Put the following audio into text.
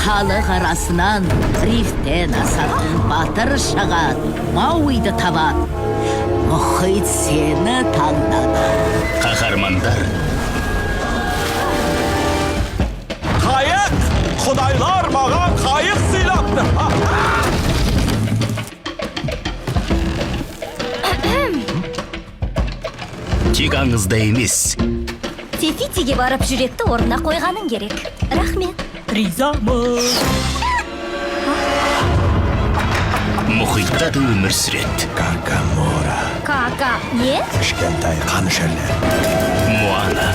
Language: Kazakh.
халық арасынан рифтен асатын батыр шығат, Мауиді табат. Мұхит сені таңдады. Қаһармандар. Қайық! Құдайлар маған қайық сыйлапты. Тек аңызда емес. Тефитиге барып жүректі орнына қойғаның керек. Рахмет. Ризамын. Мұхитта да өмір сүреді. Какамора. Кака, не? Кішкентай қанішерлер. Моана.